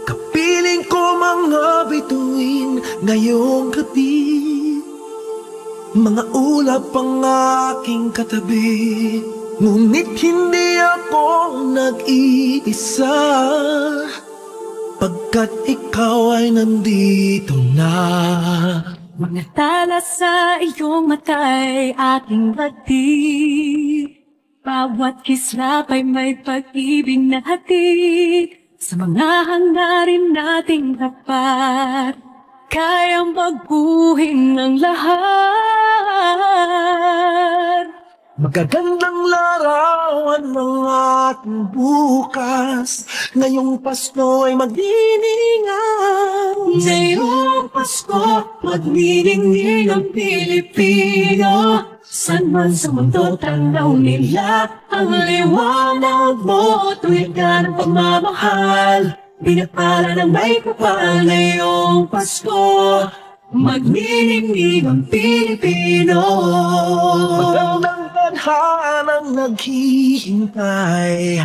Kapiling ko mga bituin ngayong gabi, mga ulap ang aking katabi, ngunit hindi ako nag-iisa, pagkat ikaw ay nandito na. Mga tala sa iyong mata'y aking batid, bawat kislap ay may pag-ibig na hatid. Sa mga hangarin nating tapat, kayang baguhin ang lahat. Magagandang larawan ng ating bukas, ngayong Pasko ay magniningay. Ngayong Pasko, magniningning ang Pilipino. San man sa mundo tanaw nila ang liwanag mo, tuwid ka ng pagmamahal. Pinagpala ng may kapal ngayong Pasko, magniningning ang Pilipino. Magandang tadhanang naghihintay,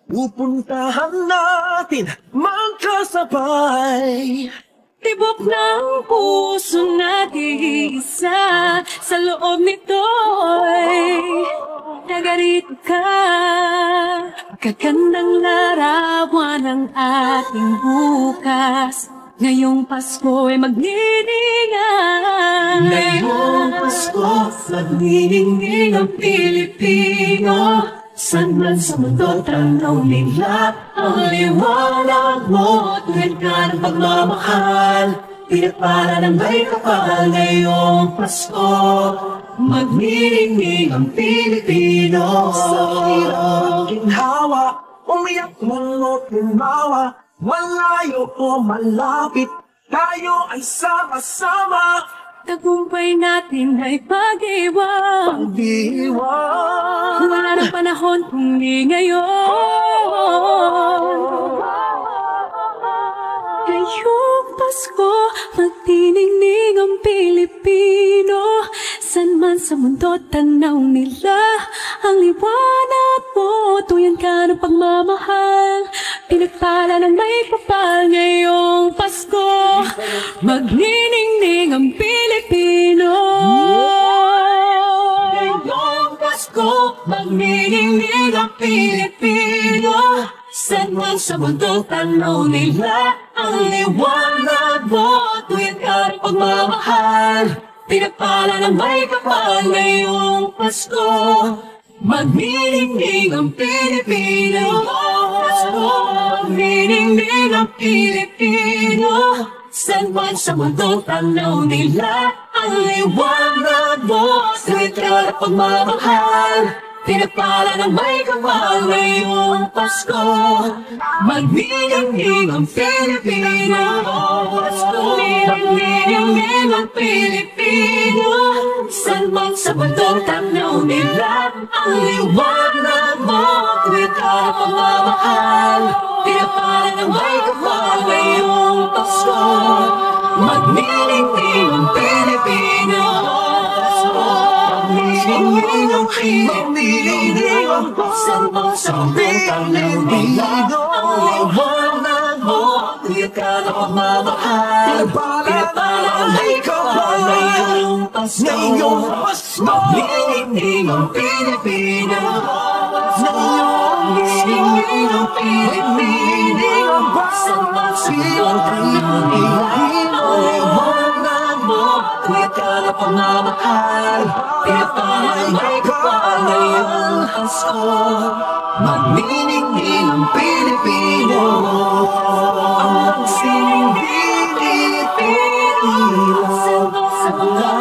pupuntahan natin magkasabay. Tibok ng puso natin isa, sa loob nito'y nagarito ka. Magagandang larawan ng ating bukas, ngayong Pasko ay magniningay. Ngayong Pasko, magniningning ang Pilipino. San man sa mundo tanaw nila ang liwanag mo, tuwid ka ng pagmamahal. Pinagpala ng may kapal ngayong Pasko, magniningning ang Pilipino. sa hirap ginhawa, umiyak man o tumawa, malayo o malapit, tayo ay sama-sama. Tagumpay natin ay pag-iwan, Pag-iwan, wala ng panahon kung di ngayon. Ngayong Pasko, magniningning ang Pilipino. San man sa mundo tanaw nila ang liwanag mo, tuyan ka ng pagmamahal. Pinagpala ng may kapal ngayong Pasko, magniningning ang Pilipino. Ngayong Pasko, magniningning ang Pilipino. San man sa mundo tanaw nila ang liwanag mo, tuyan ka ng pagmamahal. Pinagpala ng may kapal ngayong Pasko, magniningning ang Pilipino. Magniningning ang Pilipino. San man sa mundo tanaw nila ang liwanag mo, tuwid ka ng pagmamahal. Pinagpala ng may kapal ngayong Pasko, magniningning ang Pilipino. Magniningning ang Pilipino. San man sa mundo tanaw nila ang liwanag mo, tuwid ka ng pagmamahal. Pinagpala ng may kapal ngayong Pasko, magniningning ang Pilipino. Magniningning ang Pilipino. San man sa mundo tanaw nila ang liwanag mo, tuwid ka ng pagmamahal. Pinagpala ng may kapal ngayong Pasko, magniningning ang Pilipino. Magniningning ang Pilipino. San man sa mundo tanaw nila ang liwanag mo, tuwid ka ng pagmamahal. Pinagpala ng may kapal ngayong Pasko, magniningning ang Pilipino. Ang magniningning Pilipino. Sa mga